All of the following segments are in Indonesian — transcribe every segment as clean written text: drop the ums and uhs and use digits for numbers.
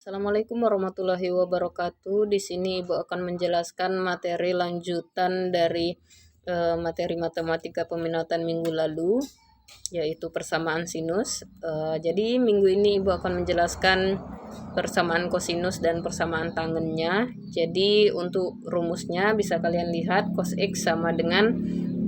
Assalamualaikum warahmatullahi wabarakatuh. Di sini Ibu akan menjelaskan materi lanjutan dari materi matematika peminatan minggu lalu, yaitu persamaan sinus. Jadi minggu ini Ibu akan menjelaskan persamaan kosinus dan persamaan tangennya. Jadi untuk rumusnya bisa kalian lihat cos X sama dengan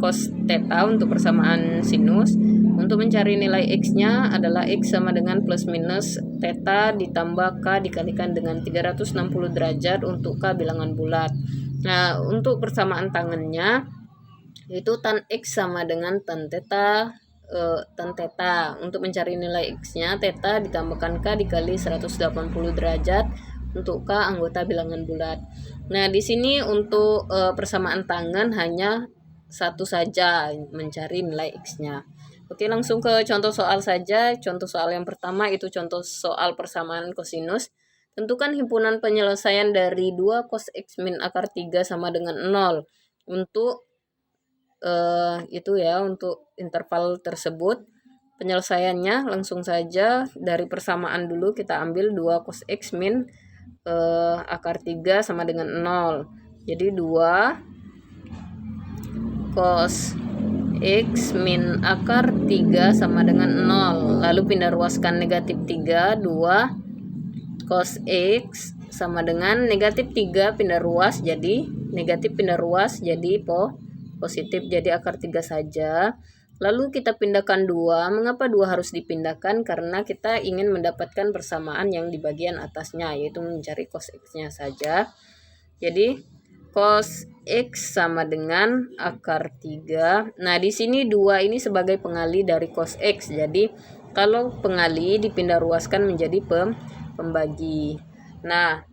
cos theta untuk persamaan sinus. Untuk mencari nilai X-nya adalah X sama dengan plus minus theta ditambah K dikalikan dengan 360 derajat untuk K bilangan bulat. Nah, untuk persamaan tangennya itu tan X sama dengan tan theta. Untuk mencari nilai X-nya theta ditambahkan K dikali 180 derajat untuk K anggota bilangan bulat. Nah, di sini untuk persamaan tangen hanya satu saja, mencari nilai X-nya. Oke, langsung ke contoh soal saja. Contoh soal yang pertama itu contoh soal persamaan kosinus. Tentukan himpunan penyelesaian dari 2 cos X min akar 3 sama dengan 0. Untuk untuk interval tersebut. Penyelesaiannya langsung saja dari persamaan dulu kita ambil 2 cos X min akar 3 sama dengan 0. Jadi 2 cos X min akar 3 sama dengan 0. Lalu pindah ruaskan negatif 3, 2 cos X sama dengan negatif 3 pindah ruas jadi negatif pindah ruas jadi positif, jadi akar 3 saja. Lalu kita pindahkan 2. Mengapa 2 harus dipindahkan? Karena kita ingin mendapatkan persamaan yang di bagian atasnya, yaitu mencari cos X-nya saja. Jadi cos X sama dengan akar 3. Nah, di sini 2 ini sebagai pengali dari cos X. Jadi, kalau pengali dipindah ruaskan menjadi pembagi. Nah,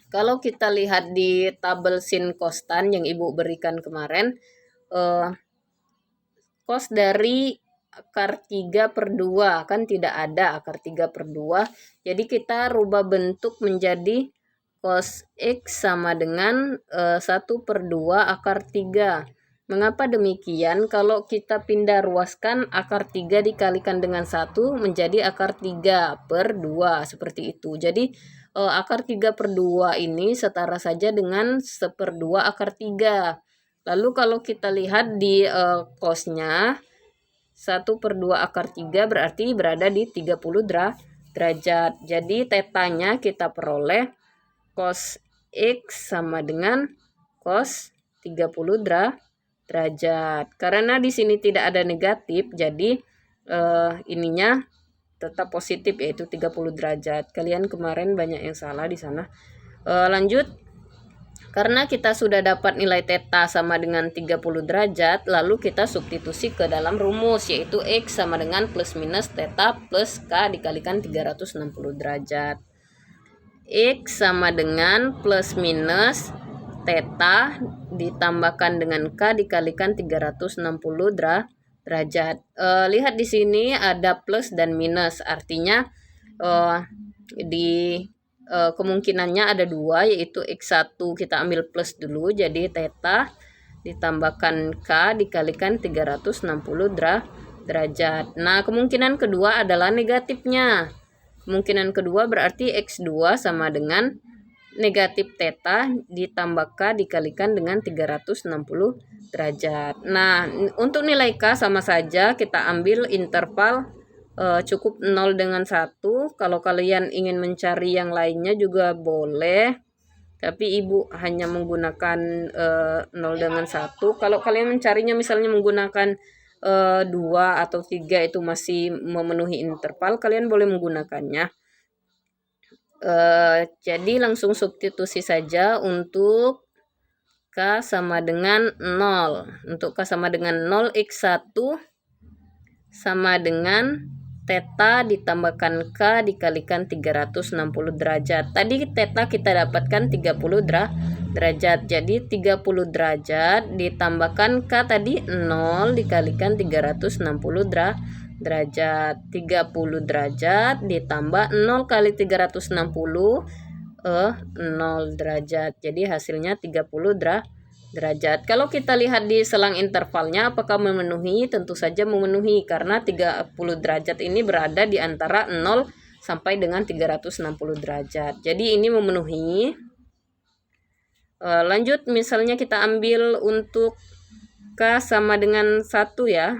kalau kita lihat di tabel sin kostan yang Ibu berikan kemarin, cos dari akar 3 per 2. Kan tidak ada akar 3 per 2. Jadi, kita rubah bentuk menjadi cos X sama dengan 1 per 2 akar 3. Mengapa demikian? Kalau kita pindah ruaskan akar 3 dikalikan dengan 1 menjadi akar 3 per 2. Seperti itu. Jadi akar 3 per 2 ini setara saja dengan 1/2 akar 3. Lalu kalau kita lihat di cosnya 1 per 2 akar 3 berarti berada di 30 derajat. Jadi tetanya kita peroleh cos X sama dengan cos 30 derajat. Karena di sini tidak ada negatif, jadi ininya tetap positif, yaitu 30 derajat. Kalian kemarin banyak yang salah di sana. Lanjut. Karena kita sudah dapat nilai theta sama dengan 30 derajat, lalu kita substitusi ke dalam rumus, yaitu X sama dengan plus minus theta plus K dikalikan 360 derajat. X sama dengan plus minus theta ditambahkan dengan K dikalikan 360 derajat. Lihat di sini ada plus dan minus, artinya di kemungkinannya ada 2, yaitu X1 kita ambil plus dulu, jadi theta ditambahkan K dikalikan 360 derajat. Nah, kemungkinan kedua adalah negatifnya. Kemungkinan kedua berarti X2 sama dengan negatif theta ditambah K dikalikan dengan 360 derajat. Nah, untuk nilai K sama saja kita ambil interval cukup 0 dengan 1. Kalau kalian ingin mencari yang lainnya juga boleh. Tapi Ibu hanya menggunakan 0 dengan 1. Kalau kalian mencarinya misalnya menggunakan 2 atau 3 itu masih memenuhi interval, kalian boleh menggunakannya. Jadi langsung substitusi saja untuk K sama dengan 0. Untuk K sama dengan 0, X1 sama dengan theta ditambahkan K dikalikan 360 derajat. Tadi theta kita dapatkan 30 derajat. Jadi 30 derajat ditambahkan K tadi 0 dikalikan 360 derajat. 30 derajat ditambah 0 kali 360 0 derajat. Jadi hasilnya 30 derajat. Kalau kita lihat di selang intervalnya apakah memenuhi? Tentu saja memenuhi, karena 30 derajat ini berada di antara 0 sampai dengan 360 derajat. Jadi ini memenuhi. Lanjut, misalnya kita ambil untuk K sama dengan 1 ya.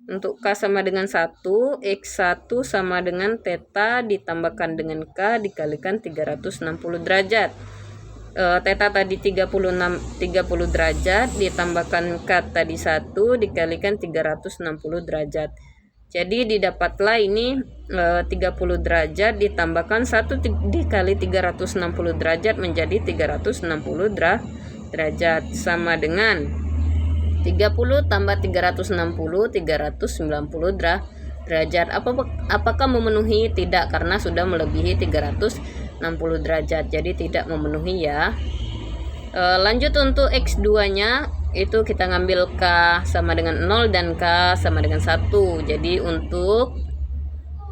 Untuk K sama dengan 1, X1 sama dengan theta ditambahkan dengan K dikalikan 360 derajat. Theta tadi 30 derajat ditambahkan K tadi 1 dikalikan 360 derajat. Jadi didapatlah ini 30 derajat ditambahkan 1 dikali 360 derajat menjadi 360 derajat sama dengan 30 tambah 360 390 derajat. Apakah memenuhi? Tidak, karena sudah melebihi 360 derajat. Jadi tidak memenuhi ya. Lanjut untuk X2 nya itu kita ngambil K sama dengan 0 dan K sama dengan 1. Jadi untuk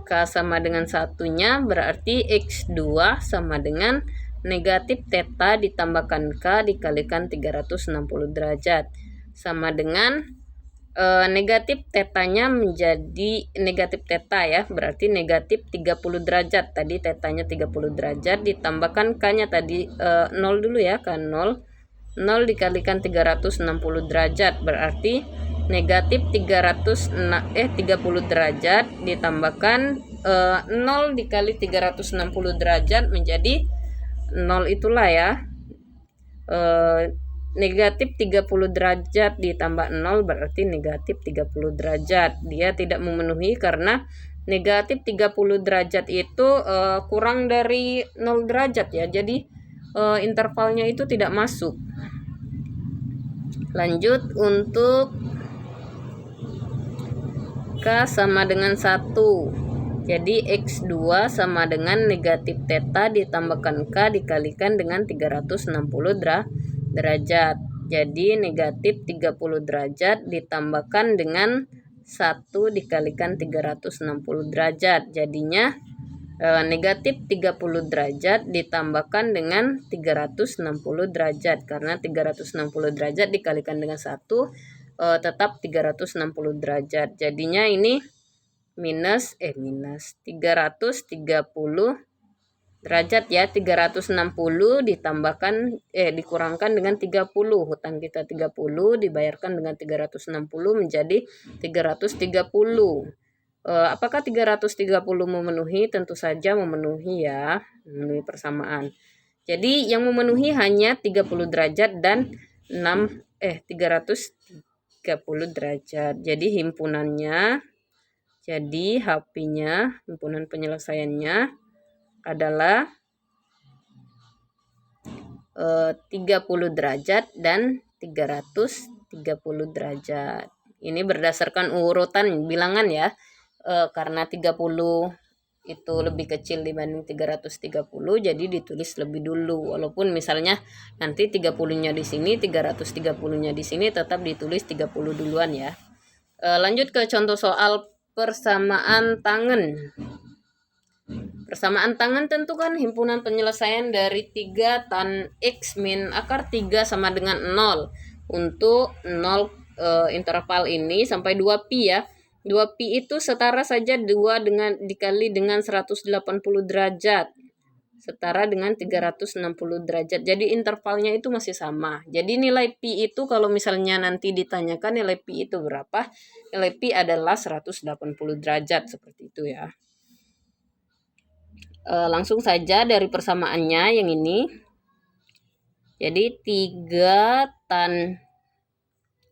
K sama dengan 1 nya berarti X2 sama dengan negatif theta ditambahkan K dikalikan 360 derajat sama dengan negatif tetanya menjadi negatif theta ya, berarti negatif 30 derajat. Tadi tetanya 30 derajat ditambahkan K nya tadi 0 dulu ya, K 0 dikalikan 360 derajat berarti negatif 30 derajat ditambahkan 0 dikali 360 derajat menjadi 0, itulah ya. Negatif 30 derajat ditambah 0 berarti negatif 30 derajat. Dia tidak memenuhi karena negatif 30 derajat itu kurang dari 0 derajat ya. Jadi intervalnya itu tidak masuk. Lanjut untuk K sama dengan 1. Jadi X2 sama dengan negatif theta ditambahkan K dikalikan dengan 360 derajat. Jadi negatif 30 derajat ditambahkan dengan 1 dikalikan 360 derajat. Jadinya negatif 30 derajat ditambahkan dengan 360 derajat. Karena 360 derajat dikalikan dengan 1 tetap 360 derajat. Jadinya ini minus 330 derajat ya. 360 ditambahkan dikurangkan dengan 30. Hutang kita 30 dibayarkan dengan 360 menjadi 330. Apakah 330 memenuhi? Tentu saja memenuhi ya, memenuhi persamaan. Jadi yang memenuhi hanya 30 derajat dan 330 derajat. Jadi himpunannya, jadi HP-nya, himpunan penyelesaiannya adalah 30 derajat dan 330 derajat. Ini berdasarkan urutan bilangan ya. Karena 30 itu lebih kecil dibanding 330, jadi ditulis lebih dulu. Walaupun misalnya nanti 30-nya di sini, 330-nya di sini, tetap ditulis 30 duluan ya. Lanjut ke contoh soal persamaan tangen. Persamaan tangen tentu kan himpunan penyelesaian dari 3 tan X min akar 3 sama dengan 0. Untuk 0 interval ini sampai 2pi ya. 2pi itu setara saja 2 dengan dikali dengan 180 derajat. Setara dengan 360 derajat. Jadi intervalnya itu masih sama. Jadi nilai pi itu kalau misalnya nanti ditanyakan nilai pi itu berapa? Nilai pi adalah 180 derajat seperti itu ya. Langsung saja dari persamaannya yang ini. Jadi 3 tan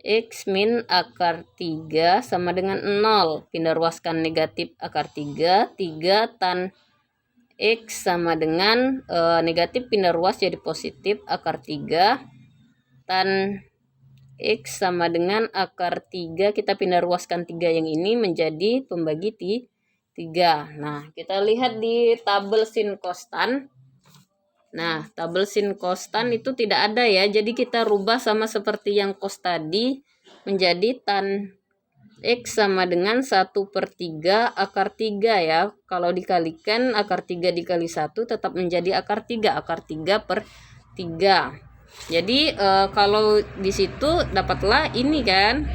X min akar 3 sama dengan 0. Pindah ruaskan negatif akar 3. 3 tan X sama dengan negatif pindah ruas jadi positif akar 3. Tan X sama dengan akar 3. Kita pindah ruaskan 3 yang ini menjadi pembagi 3. Nah, kita lihat di tabel sin kostan. Nah, tabel sin kostan itu tidak ada ya. Jadi kita rubah sama seperti yang kos tadi menjadi tan X sama dengan 1/3 akar 3 ya. Kalau dikalikan akar 3 dikali 1 tetap menjadi akar 3. Akar 3/3. Jadi kalau di situ dapatlah ini kan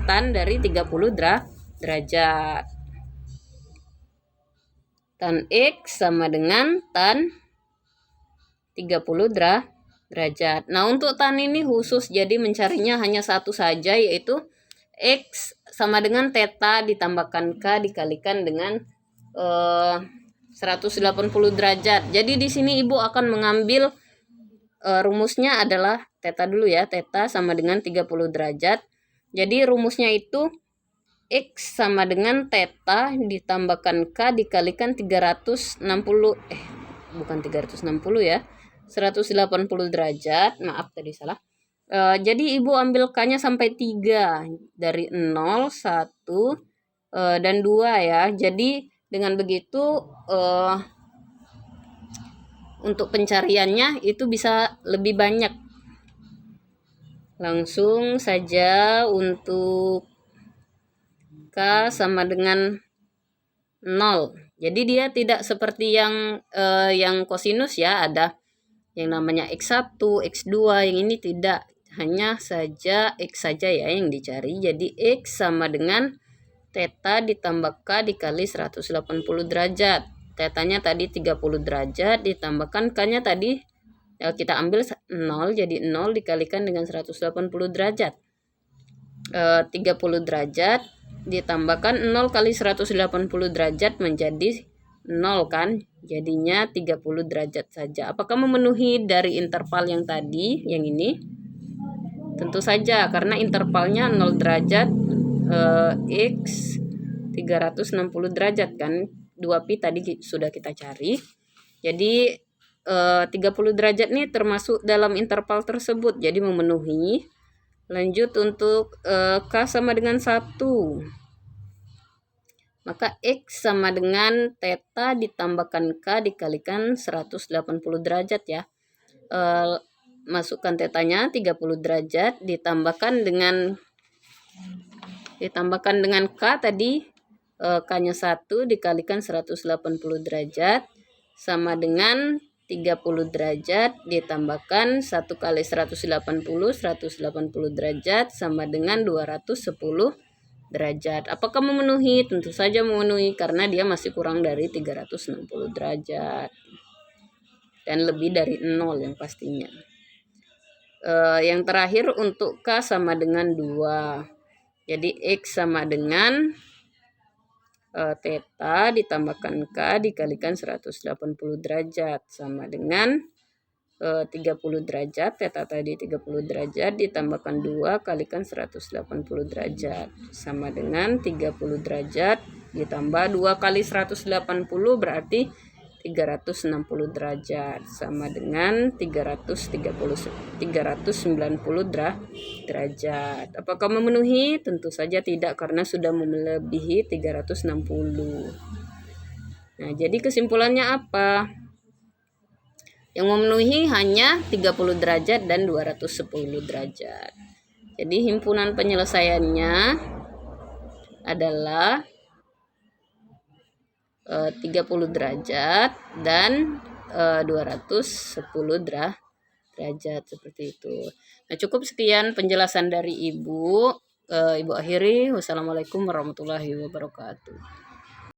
tan dari 30 derajat. tan X sama dengan tan 30 derajat. Nah, untuk tan ini khusus, jadi mencarinya hanya satu saja, yaitu X sama dengan theta ditambahkan K dikalikan dengan 180 derajat. Jadi di sini Ibu akan mengambil rumusnya adalah theta dulu ya. Theta sama dengan 30 derajat. Jadi rumusnya itu X sama dengan theta ditambahkan K dikalikan 360, bukan 360 ya, 180 derajat, maaf tadi salah. Jadi Ibu ambil K-nya sampai 3, dari 0, 1, dan 2 ya. Jadi dengan begitu untuk pencariannya itu bisa lebih banyak. Langsung saja untuk K sama dengan 0. Jadi dia tidak seperti yang kosinus ya, ada yang namanya X1, X2, yang ini tidak. Hanya saja X saja ya yang dicari. Jadi X sama dengan theta ditambah K dikali 180 derajat. Tetanya tadi 30 derajat ditambahkan K-nya tadi kita ambil 0, jadi 0 dikalikan dengan 180 derajat. 30 derajat ditambahkan 0 kali 180 derajat menjadi 0 kan, jadinya 30 derajat saja. Apakah memenuhi dari interval yang tadi, yang ini? Tentu saja, karena intervalnya 0 derajat X 360 derajat kan, 2pi tadi sudah kita cari. Jadi 30 derajat ini termasuk dalam interval tersebut, jadi memenuhi. Lanjut untuk K sama dengan 1. Maka X sama dengan theta ditambahkan K dikalikan 180 derajat ya. Masukkan tetanya 30 derajat ditambahkan dengan K tadi, K-nya 1 dikalikan 180 derajat sama dengan 30 derajat ditambahkan 1 kali 180 derajat sama dengan 210 derajat. Apakah memenuhi? Tentu saja memenuhi, karena dia masih kurang dari 360 derajat dan lebih dari 0 yang pastinya. Yang terakhir untuk K sama dengan 2. Jadi X sama dengan theta ditambahkan K dikalikan 180 derajat sama dengan 30 derajat. Theta tadi 30 derajat ditambahkan 2 kalikan 180 derajat sama dengan 30 derajat ditambah 2 kali 180 berarti 360 derajat sama dengan 390 derajat. Apakah memenuhi? Tentu saja tidak, karena sudah melebihi 360. Nah, jadi kesimpulannya apa? Yang memenuhi hanya 30 derajat dan 210 derajat. Jadi himpunan penyelesaiannya adalah 30 derajat dan 210 derajat, seperti itu. Nah, cukup sekian penjelasan dari Ibu. Ibu akhiri. Wassalamualaikum warahmatullahi wabarakatuh.